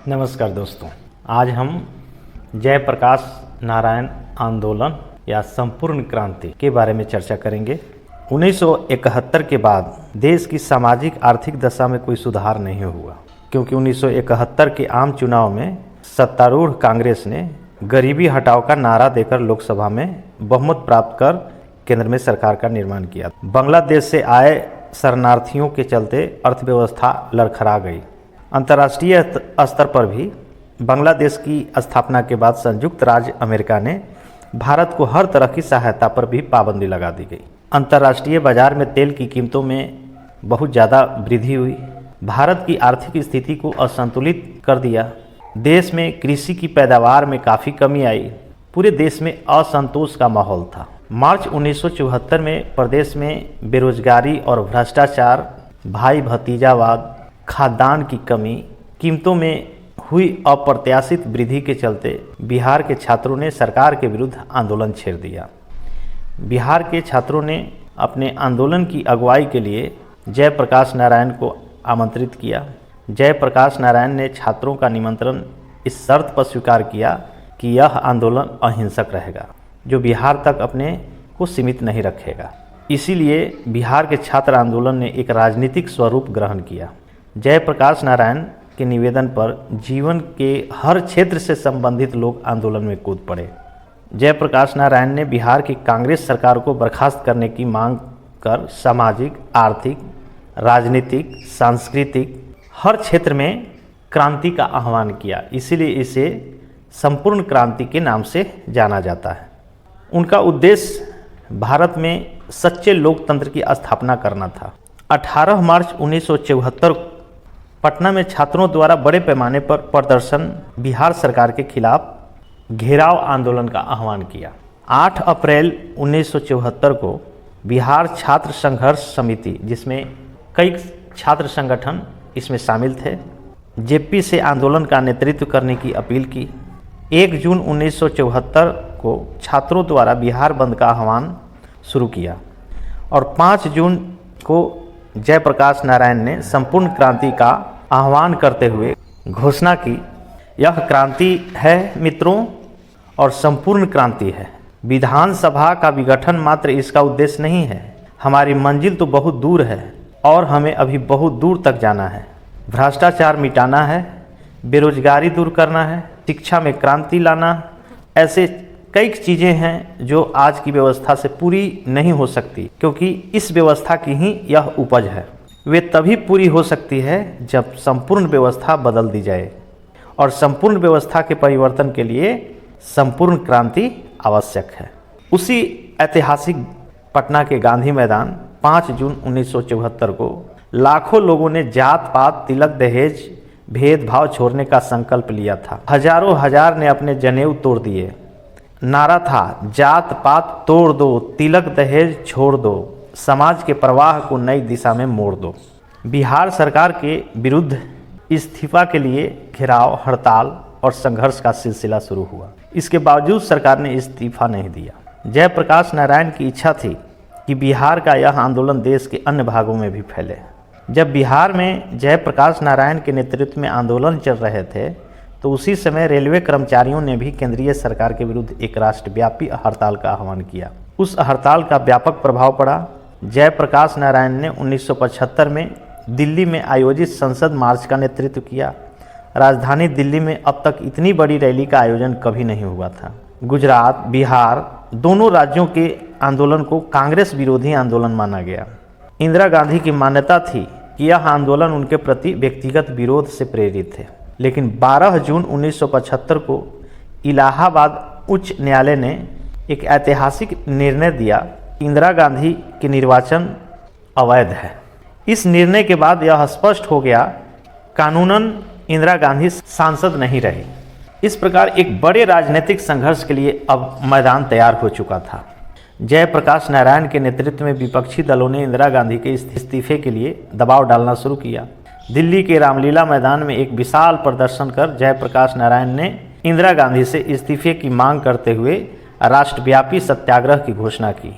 नमस्कार दोस्तों, आज हम जयप्रकाश नारायण आंदोलन या संपूर्ण क्रांति के बारे में चर्चा करेंगे। 1971 के बाद देश की सामाजिक आर्थिक दशा में कोई सुधार नहीं हुआ, क्योंकि 1971 के आम चुनाव में सत्तारूढ़ कांग्रेस ने गरीबी हटाओ का नारा देकर लोकसभा में बहुमत प्राप्त कर केंद्र में सरकार का निर्माण किया। बांग्लादेश से आए शरणार्थियों के चलते अर्थव्यवस्था लड़खड़ा गई। अंतर्राष्ट्रीय स्तर पर भी बांग्लादेश की स्थापना के बाद संयुक्त राज्य अमेरिका ने भारत को हर तरह की सहायता पर भी पाबंदी लगा दी गई। अंतर्राष्ट्रीय बाजार में तेल की कीमतों में बहुत ज़्यादा वृद्धि हुई। भारत की आर्थिक स्थिति को असंतुलित कर दिया। देश में कृषि की पैदावार में काफ़ी कमी आई। पूरे देश में असंतोष का माहौल था। मार्च 1974 में प्रदेश में बेरोजगारी और भ्रष्टाचार, भाई भतीजावाद, खाद्यान्न की कमी, कीमतों में हुई अप्रत्याशित वृद्धि के चलते बिहार के छात्रों ने सरकार के विरुद्ध आंदोलन छेड़ दिया। बिहार के छात्रों ने अपने आंदोलन की अगुवाई के लिए जयप्रकाश नारायण को आमंत्रित किया। जयप्रकाश नारायण ने छात्रों का निमंत्रण इस शर्त पर स्वीकार किया कि यह आंदोलन अहिंसक रहेगा, जो बिहार तक अपने को सीमित नहीं रखेगा। इसीलिए बिहार के छात्र आंदोलन ने एक राजनीतिक स्वरूप ग्रहण किया। जयप्रकाश नारायण के निवेदन पर जीवन के हर क्षेत्र से संबंधित लोग आंदोलन में कूद पड़े। जयप्रकाश नारायण ने बिहार की कांग्रेस सरकार को बर्खास्त करने की मांग कर सामाजिक, आर्थिक, राजनीतिक, सांस्कृतिक हर क्षेत्र में क्रांति का आह्वान किया। इसीलिए इसे संपूर्ण क्रांति के नाम से जाना जाता है। उनका उद्देश्य भारत में सच्चे लोकतंत्र की स्थापना करना था। 18 मार्च 1974 पटना में छात्रों द्वारा बड़े पैमाने पर प्रदर्शन बिहार सरकार के खिलाफ घेराव आंदोलन का आह्वान किया। 8 अप्रैल 1974 को बिहार छात्र संघर्ष समिति, जिसमें कई छात्र संगठन इसमें शामिल थे, जेपी से आंदोलन का नेतृत्व करने की अपील की। 1 जून 1974 को छात्रों द्वारा बिहार बंद का आह्वान शुरू किया और 5 जून को जयप्रकाश नारायण ने संपूर्ण क्रांति का आह्वान करते हुए घोषणा की, यह क्रांति है मित्रों और संपूर्ण क्रांति है। विधानसभा का विघटन मात्र इसका उद्देश्य नहीं है। हमारी मंजिल तो बहुत दूर है और हमें अभी बहुत दूर तक जाना है। भ्रष्टाचार मिटाना है, बेरोजगारी दूर करना है, शिक्षा में क्रांति लाना, ऐसे कई चीज़ें हैं जो आज की व्यवस्था से पूरी नहीं हो सकती, क्योंकि इस व्यवस्था की ही यह उपज है। वे तभी पूरी हो सकती है जब संपूर्ण व्यवस्था बदल दी जाए, और संपूर्ण व्यवस्था के परिवर्तन के लिए संपूर्ण क्रांति आवश्यक है। उसी ऐतिहासिक पटना के गांधी मैदान 5 जून 1974 को लाखों लोगों ने जात पात, तिलक, दहेज, भेदभाव छोड़ने का संकल्प लिया था। हजारों हजार ने अपने जनेऊ तोड़ दिए। नारा था, जात पात तोड़ दो, तिलक दहेज छोड़ दो, समाज के प्रवाह को नई दिशा में मोड़ दो। बिहार सरकार के विरुद्ध इस्तीफा के लिए घेराव, हड़ताल और संघर्ष का सिलसिला शुरू हुआ। इसके बावजूद सरकार ने इस्तीफा नहीं दिया। जयप्रकाश नारायण की इच्छा थी कि बिहार का यह आंदोलन देश के अन्य भागों में भी फैले। जब बिहार में जयप्रकाश नारायण के नेतृत्व में आंदोलन चल रहे थे, तो उसी समय रेलवे कर्मचारियों ने भी केंद्रीय सरकार के विरुद्ध एक राष्ट्रव्यापी हड़ताल का आह्वान किया। उस हड़ताल का व्यापक प्रभाव पड़ा। जयप्रकाश नारायण ने 1975 में दिल्ली में आयोजित संसद मार्च का नेतृत्व किया। राजधानी दिल्ली में अब तक इतनी बड़ी रैली का आयोजन कभी नहीं हुआ था। गुजरात, बिहार दोनों राज्यों के आंदोलन को कांग्रेस विरोधी आंदोलन माना गया। इंदिरा गांधी की मान्यता थी कि यह आंदोलन उनके प्रति व्यक्तिगत विरोध से प्रेरित थे, लेकिन 12 जून 1975 को इलाहाबाद उच्च न्यायालय ने एक ऐतिहासिक निर्णय दिया, इंदिरा गांधी के निर्वाचन अवैध है। इस निर्णय के बाद यह स्पष्ट हो गया, कानूनन इंदिरा गांधी सांसद नहीं रही। इस प्रकार एक बड़े राजनीतिक संघर्ष के लिए अब मैदान तैयार हो चुका था। जयप्रकाश नारायण के नेतृत्व में विपक्षी दलों ने इंदिरा गांधी के इस्तीफे के लिए दबाव डालना शुरू किया। दिल्ली के रामलीला मैदान में एक विशाल प्रदर्शन कर जयप्रकाश नारायण ने इंदिरा गांधी से इस्तीफे की मांग करते हुए राष्ट्रव्यापी सत्याग्रह की घोषणा की।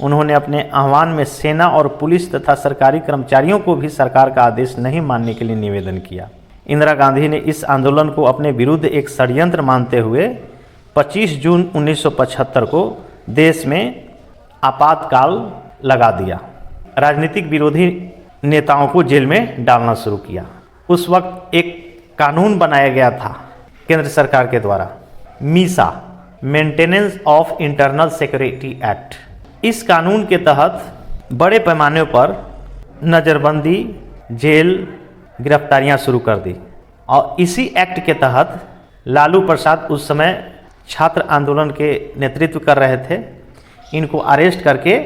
उन्होंने अपने आह्वान में सेना और पुलिस तथा सरकारी कर्मचारियों को भी सरकार का आदेश नहीं मानने के लिए निवेदन किया। इंदिरा गांधी ने इस आंदोलन को अपने विरुद्ध एक षड्यंत्र मानते हुए 25 जून 1975 को देश में आपातकाल लगा दिया। राजनीतिक विरोधी नेताओं को जेल में डालना शुरू किया। उस वक्त एक कानून बनाया गया था केंद्र सरकार के द्वारा, Misa, maintenance of internal security act. इस कानून के तहत बड़े पैमाने पर नज़रबंदी, जेल, गिरफ्तारियां शुरू कर दी और इसी एक्ट के तहत लालू प्रसाद उस समय छात्र आंदोलन के नेतृत्व कर रहे थे, इनको अरेस्ट करके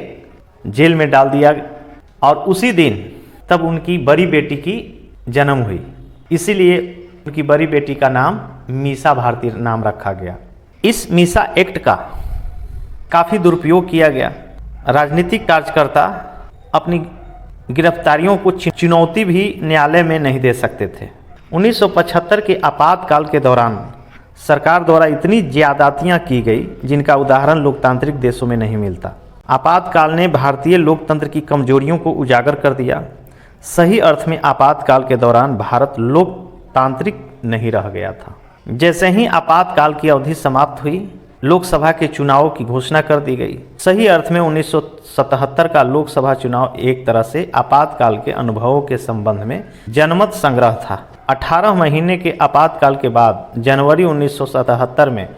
जेल में डाल दिया और उसी दिन तब उनकी बड़ी बेटी की जन्म हुई, इसीलिए उनकी बड़ी बेटी का नाम मीसा भारती नाम रखा गया। इस मीसा एक्ट का काफ़ी दुरुपयोग किया गया। राजनीतिक कार्यकर्ता अपनी गिरफ्तारियों को चुनौती भी न्यायालय में नहीं दे सकते थे। 1975 के आपातकाल के दौरान सरकार द्वारा इतनी ज्यादतियाँ की गई जिनका उदाहरण लोकतांत्रिक देशों में नहीं मिलता। आपातकाल ने भारतीय लोकतंत्र की कमजोरियों को उजागर कर दिया। सही अर्थ में आपातकाल के दौरान भारत लोकतांत्रिक नहीं रह गया था। जैसे ही आपातकाल की अवधि समाप्त हुई, लोकसभा के चुनाव की घोषणा कर दी गई। सही अर्थ में 1977 का लोकसभा चुनाव एक तरह से आपातकाल के अनुभवों के संबंध में जनमत संग्रह था। 18 महीने के आपातकाल के बाद जनवरी 1977 में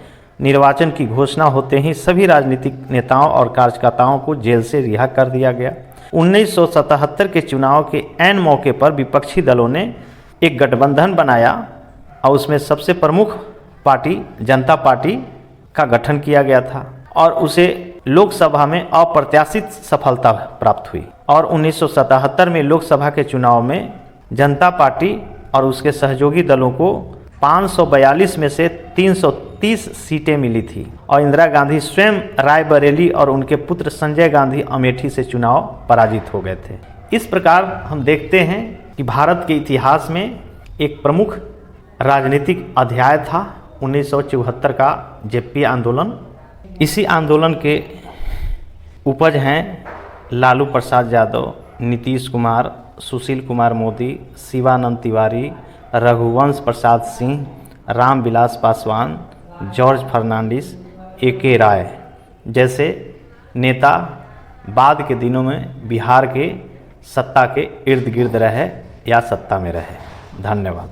निर्वाचन की घोषणा होते ही सभी राजनीतिक नेताओं और कार्यकर्ताओं को जेल से रिहा कर दिया गया। 1977 के चुनाव के ऐन मौके पर विपक्षी दलों ने एक गठबंधन बनाया और उसमें सबसे प्रमुख पार्टी जनता पार्टी का गठन किया गया था और उसे लोकसभा में अप्रत्याशित सफलता प्राप्त हुई और 1977 में लोकसभा के चुनाव में जनता पार्टी और उसके सहयोगी दलों को 542 में से 330 सीटें मिली थी और इंदिरा गांधी स्वयं रायबरेली और उनके पुत्र संजय गांधी अमेठी से चुनाव पराजित हो गए थे। इस प्रकार हम देखते हैं कि भारत के इतिहास में एक प्रमुख राजनीतिक अध्याय था 1974 का जेपी आंदोलन। इसी आंदोलन के उपज हैं लालू प्रसाद यादव, नीतीश कुमार, सुशील कुमार मोदी, शिवानंद तिवारी, रघुवंश प्रसाद सिंह, रामविलास पासवान, जॉर्ज फर्नांडिस, ए.के. राय जैसे नेता बाद के दिनों में बिहार के सत्ता के इर्द गिर्द रहे या सत्ता में रहे। धन्यवाद।